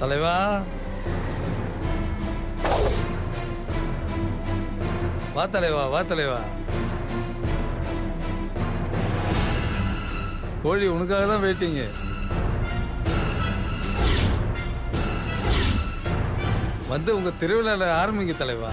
தலைவா வா தலைவா, வா தலைவா. கோழி உனக்காக தான் வெயிட்டிங்க. வந்து உங்க திருவிழால ஆரம்பிங்க தலைவா.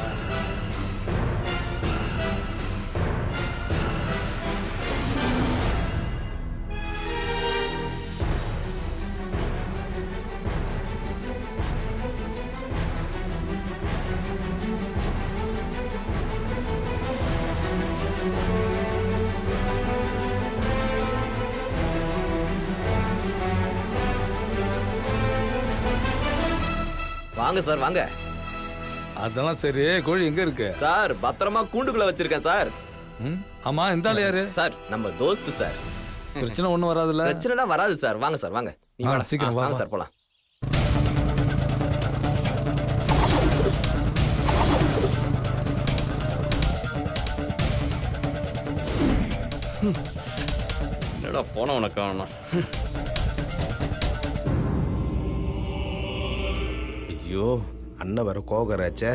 வாங்க சார் வாங்க. அதெல்லாம் சரி, கோழி எங்க இருக்கு சார்? பத்திரமா கூண்டுக்குள்ள வச்சிருக்கேன் சார். ஆமா, இந்த ஆள் யாரு சார்? நம்ம தோஸ்து சார். பிரச்சனை ஒண்ணும் வராதுல்ல? பிரச்சனைலாம் வராது சார். வாங்க சார் வாங்க. நீங்க சீக்கிரம் வாங்க சார், போலாம். என்னடா போனவனை காணோம். ஐயோ, அண்ணன் வேற கோகராச்சே.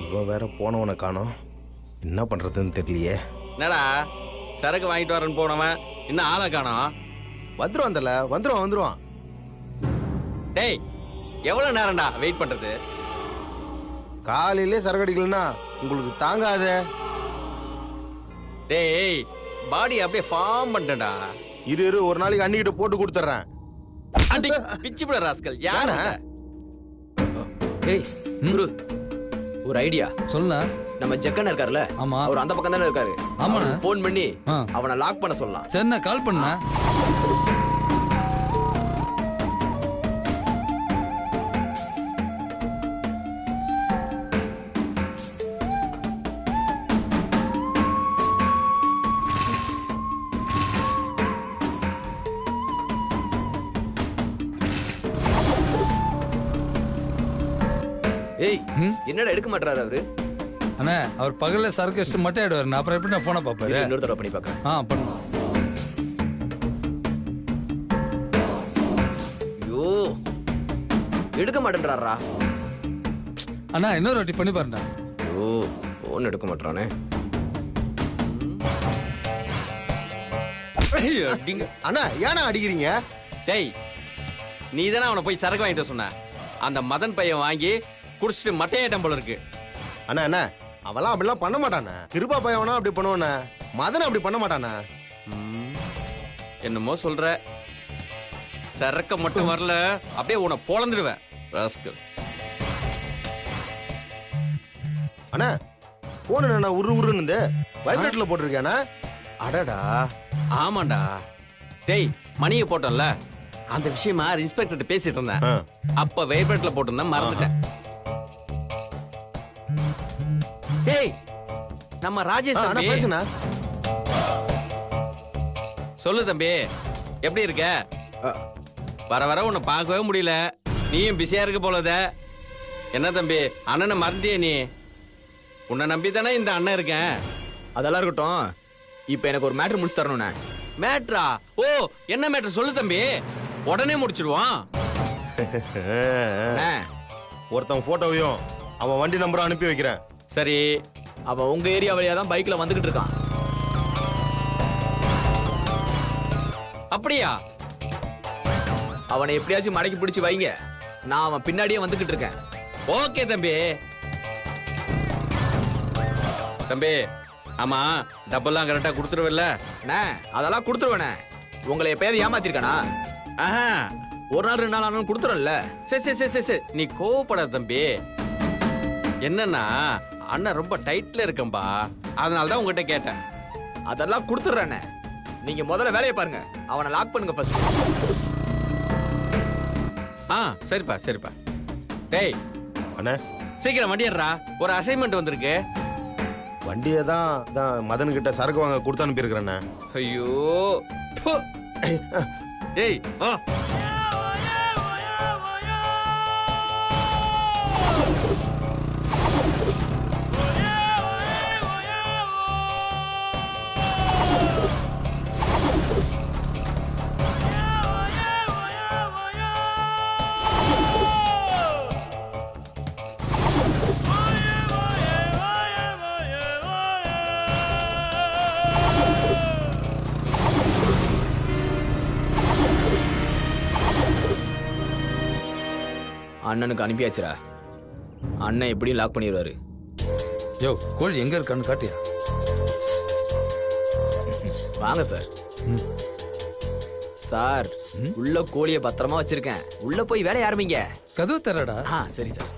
இவன் வேற போனவனை காணோம். என்ன பண்றதுன்னு தெரியலையே. என்னடா சரக்கு வாங்கிட்டு வரேன்னு போனவன் இன்னும் ஆளை காணோம். வந்துருவான் தல, வந்துருவான். டேய், எவ்வளவு நேரம்டா வெயிட் பண்றது? காலையிலே சரக்கு அடிக்கலன்னா உங்களுக்கு தாங்காதே. டேய், பாடி அப்படியே ஃபார்ம் பண்ணிட்டேன்டா. இரு ஒரு நாளைக்கு அன்னிக்கிட்ட போட்டு கொடுத்துட்றேன். அடி பிச்சு விட ராஸ்கல். யாரா? ஏய் குரு, ஒரு ஐடியா சொல்லுண்ணா. நம்ம ஜக்கன் இருக்காருல்ல, ஆமா, அவர் அந்த பக்கம் தானே இருக்காரு. ஆமாண்ணா. ஃபோன் பண்ணி அவனை லாக் பண்ண சொல்லலாம். சரிண்ணா, கால் பண்ணா. ஏய், என்னடா எடுக்க மாட்டாரு அவரு? அண்ணா, அவர் பகல்ல சரக்கு வச்சுட்டு மட்டும் ஆயிடுவாரு. நான் அப்புறம் எப்படி நான் போனை பார்ப்பாரு? இன்னொரு தடவை பண்ணி பார்க்கறேன். பண்ணு. ஐயோ, எடுக்க மாட்டேன்றாரா? அண்ணா, இன்னொரு வாட்டி பண்ணி பாருண்ணா. ஓ, போன் எடுக்க மாட்டானே. அண்ணா, ஏன்னா அடிக்கிறீங்க? டேய், நீ தானே அவனை போய் சரக்கு வாங்கிட்டு சொன்ன. அந்த மதன் பையன் வாங்கி குடிச்சிட்டு மட்டையாட்டம் போல இருக்கு. அண்ணா, அவெல்லாம் அப்படிலாம் பண்ண மாட்டானே. கிருபா பையனா அப்படி பண்ணுவானே, மதன் அப்படி பண்ண மாட்டானே. என்னமோ சொல்ற. சரக்க மட்டும் வரல, அப்படியே உன்னை பொளந்துடுவேன். அண்ணா, போன் என்ன உருன்னு வைப்ரேட்ல போட்டிருக்கேண்ணா. அடடா, ஆமாண்டா. டேய், மணியை போட்டோம்ல, அந்த விஷயமா இன்ஸ்பெக்டர் பேசிட்டு இருந்தேன். அப்ப வைப்ரேட்ல போட்டிருந்தேன், மறந்துட்டேன். டேய், நம்ம ராஜேஷ் தம்பி பேசுனா. சொல்லு தம்பி, எப்படி இருக்க? வர வர உன்னை பார்க்கவே முடியல. நீயும் பிஸியா இருக்க போலத. என்ன தம்பி, அண்ணனை மறந்தியே நீ? உன்னை நம்பி தானே இந்த அண்ணன் இருக்கேன். அதெல்லாம் இருக்கட்டும். இப்ப எனக்கு ஒரு மேட்டர் முடிச்சு தரணும்ண்ணே. மேட்ரா? ஓ, என்ன மேட்டர் சொல்லு தம்பி, உடனே முடிச்சிடுவான். ஒருத்தன் போட்டோவையும் அவன் வண்டி நம்பரும் அனுப்பி வைக்கிறேன். சரி, அவன் உங்க ஏரியா வழியா தான் பைக்ல வந்துகிட்டு இருக்கான். அப்படியா? அவனை எப்படியாச்சும் மடக்கி பிடிச்சு வைங்க. நான் அவன் பின்னாடியே வந்துகிட்டு இருக்கேன். ஓகே தம்பி. தம்பி, ஆமா, டப்பெல்லாம் கரெக்டா கொடுத்துருவல்ல? அதெல்லாம் கொடுத்துருவேண்ணே. உங்களை எப்பயாவது ஏமாத்திருக்கானா? ஆஹா, ஒரு நாள் 2 நாள் ஆனாலும் கொடுத்துறேன்ல. சரி சரி சரி சரி சரி, நீ கோவப்படாத தம்பி. என்னன்னா, அண்ணன் ரொம்ப டைட்ல இருக்கம்பா, அதனால தான் உங்ககிட்ட கேட்டேன். அதெல்லாம் கொடுத்துறேண்ணே. நீங்க முதல்ல வேலையை பாருங்க. அவனை லாக் பண்ணுங்க ஃபர்ஸ்ட். சரிப்பா சரிப்பா. டேய் அண்ணா, சீக்கிரம் வண்டி ஏறா, ஒரு அசைன்மெண்ட் வந்திருக்கு. வண்டியை தான் மதன் கிட்ட சரக்கு வாங்க கொடுத்து அனுப்பியிருக்கிறேண்ணே. ஐயோ, ஏய் வா. அண்ணனுக்கு அனுப்பியாச்சுரா. அண்ணன் எப்படியும் லாக் பண்ணிடுவாரு. யோ கோழி எங்க இருக்கான்னு காட்டியா? வாங்க சார். சார் உள்ள கோழியை பத்திரமா வச்சிருக்கேன். உள்ள போய் வேலைய ஆரம்பிங்க. கதவு தரடா. சரி சார்.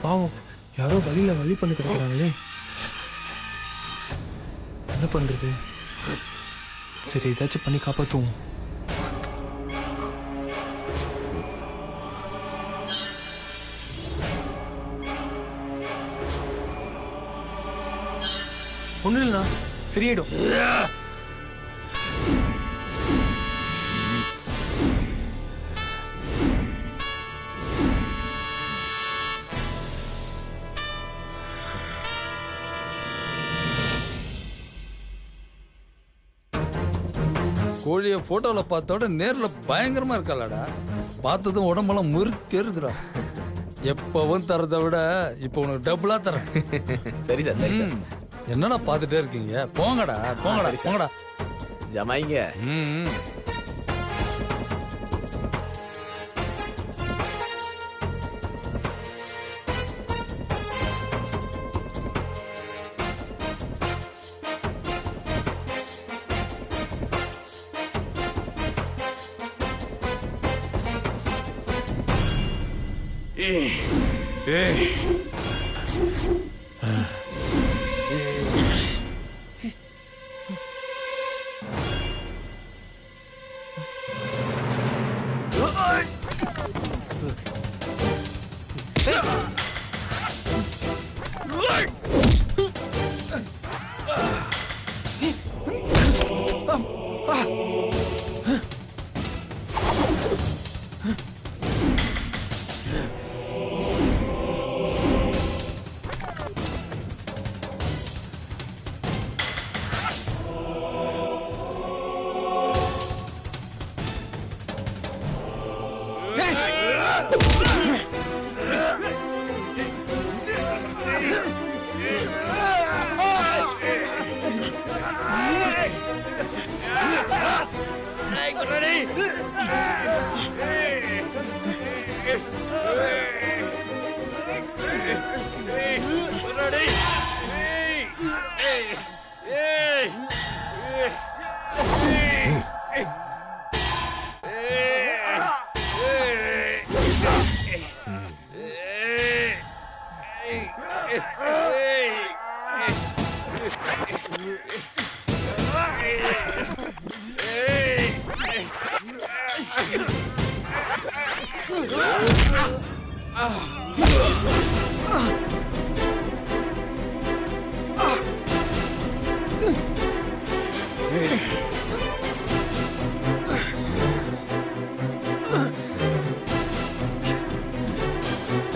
பாவம் யாரோ வழியில வழி பண்ணி கிடக்குறாங்களே, என்ன பண்றது? சரி ஏதாச்சும் பண்ணி காப்பாத்துவோம். ஒன்றும் இல்லைண்ணா, சரியாயிடும். கோழியை போட்டோல பார்த்தோட நேர்ல பயங்கரமா இருக்காளடா. பார்த்ததும் உடம்பெல்லாம் முறுக்கெருதுடா. எப்பவும் தரதை விட இப்போ உனக்கு டபுளா தரேன். சரி சார், சரி சார். என்னடா பார்த்துட்டே இருக்கீங்க? போங்கடா போங்கடா போங்கடா. ஜமாயிங்க.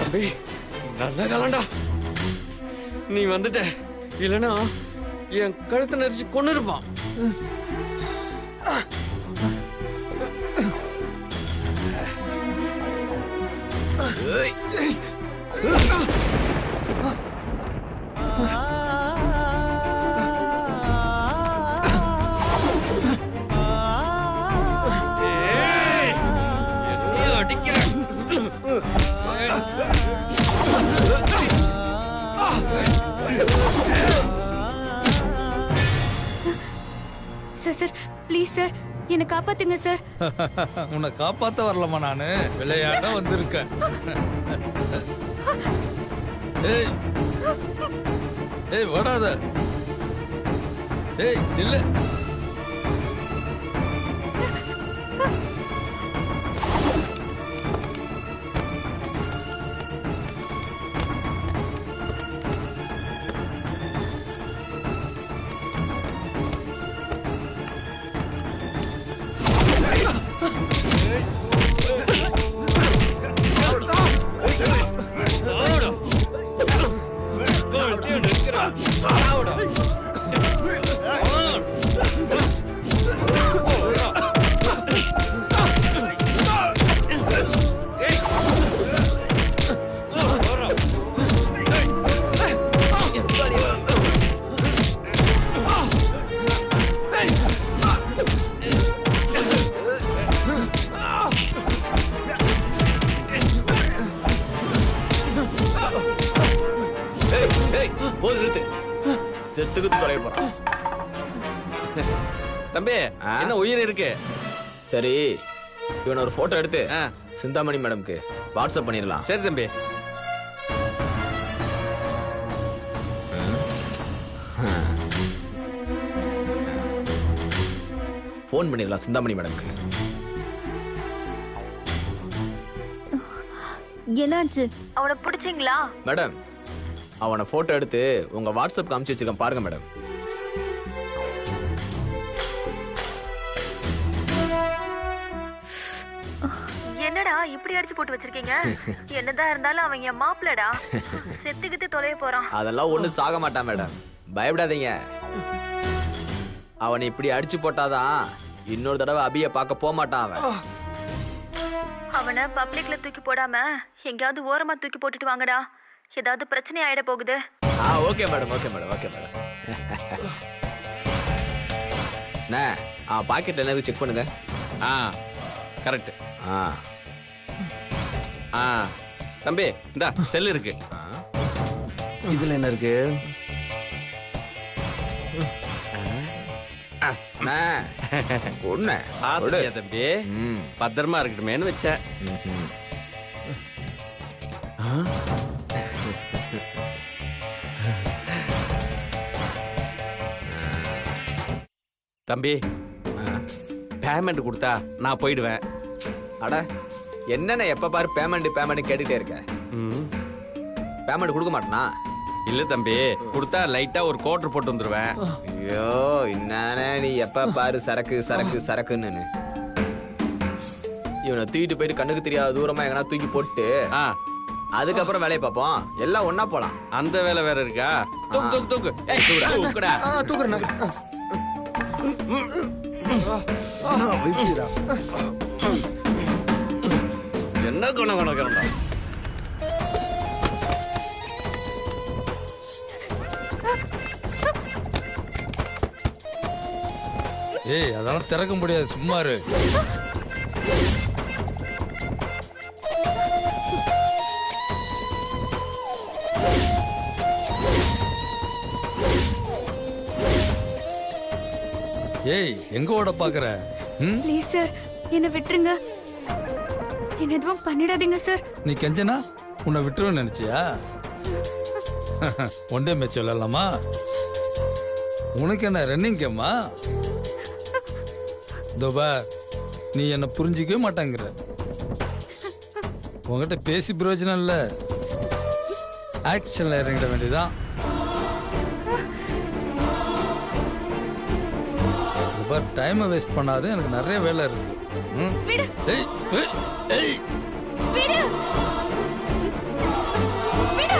தம்பி நல்ல காலண்டா நீ வந்துட்ட இல்லனா என் கழுத்தை நெரிச்சு கொண்டு இருப்பான் சார் ப்ளீஸ் சார் என்னை காப்பாத்துங்க சார். உன்னை காப்பாத்த வரலமா நானு விளையாட வந்திருக்கேன். ஏய் ஏய் ஓடாத. ஏய் நில்லு. தம்பி என்ன உயிர் இருக்கு? சரி இவன் ஒரு போட்டோ எடுத்து சிந்தாமணி மேடம்க்கு வாட்ஸ்அப் பண்ணிடலாம். சரி தம்பி. போன் பண்ணிடலாம் சிந்தாமணி மேடம்க்கு. என்னாச்சு? அவனை பிடிச்சிங்களா? மேடம் அவனை போட்டோ எடுத்து உங்க வாட்ஸ்அப் காமிச்சு வச்சிருக்கேன் பாருங்க மேடம். என்னடா இப்படி அடிச்சு போட்டு வச்சிருக்கீங்க? என்னதான் இருந்தாலும் அவன் என் மாப்பிளடா. செத்துக்கிட்டு தொலைய போறான். அதெல்லாம் ஒண்ணு சாக மாட்டான் மேடம், பயப்படாதீங்க. அவனை இப்படி அடிச்சு போட்டாதான் இன்னொரு தடவை அபிய பார்க்க போக மாட்டான் அவன். அவனை பப்ளிக்ல தூக்கி போடாம எங்கயாவது ஓரமா தூக்கி போட்டுட்டு வாங்கடா. ஏதாவது பிரச்சனை ஆயிட போகுது. Okay madam okay madam okay madam. பாக்கெட்ல என்ன செக் பண்ணுங்க. கரெக்ட். தம்பி இந்தா செல் இருக்கு. இதுல என்ன இருக்கு? தம்பி பத்திரமா இருக்கட்டுமேனு வச்சேன். தம்பி பேமெண்ட் கொடுத்தா நான் போயிடுவேன். அட என்னென்ன எப்ப பாரு பேமெண்ட் பேமெண்ட் கேட்டுட்டே இருக்க. பேமெண்ட் கொடுக்க மாட்டேனா? இல்ல தம்பி கொடுத்தா லைட்டா ஒரு கோட்டர் போட்டு வந்துருவேன். ஐயோ என்னன்னு நீ எப்ப பாரு சரக்கு சரக்கு சரக்குன்னு. இவனை தூக்கிட்டு போயிட்டு கண்ணுக்கு தெரியாத தூரமா எங்கன்னா தூக்கி போட்டு அதுக்கப்புறம் வேலையை பார்ப்போம். எல்லாம் ஒன்னா போலாம். அந்த வேலை வேற இருக்கா? தூக்கு தூக்கு தூக்கு. தூக்குடா. தூக்குறேன். என்ன கணக்கு ஏய் அதெல்லாம் திறக்க முடியாது, சும்மா இரு. ஏய் எங்க ஓட பாக்குற? ப்ளீஸ் சார் என்னை விட்டுருங்க. என்ன எதுவும் பண்ணிடாதீங்க சார். நீ கெஞ்சனா உன்னை விட்டுருவேன்னு நினைச்சியா? ஒன் டே மேட்ச் விளையாடலாமா? உனக்கு என்ன ரன்னிங் கேமா? தோபா நீ என்ன புரிஞ்சிக்கவே மாட்டாங்கிற. உங்ககிட்ட பேசி பிரயோஜனம் இல்லை, ஆக்ஷன்ல இறங்கிட வேண்டியதான். டைமை வேஸ்ட் பண்ணாது, எனக்கு நிறைய வேலை இருக்கு. ஏய் ஏய் ஏய் விடு. விடு.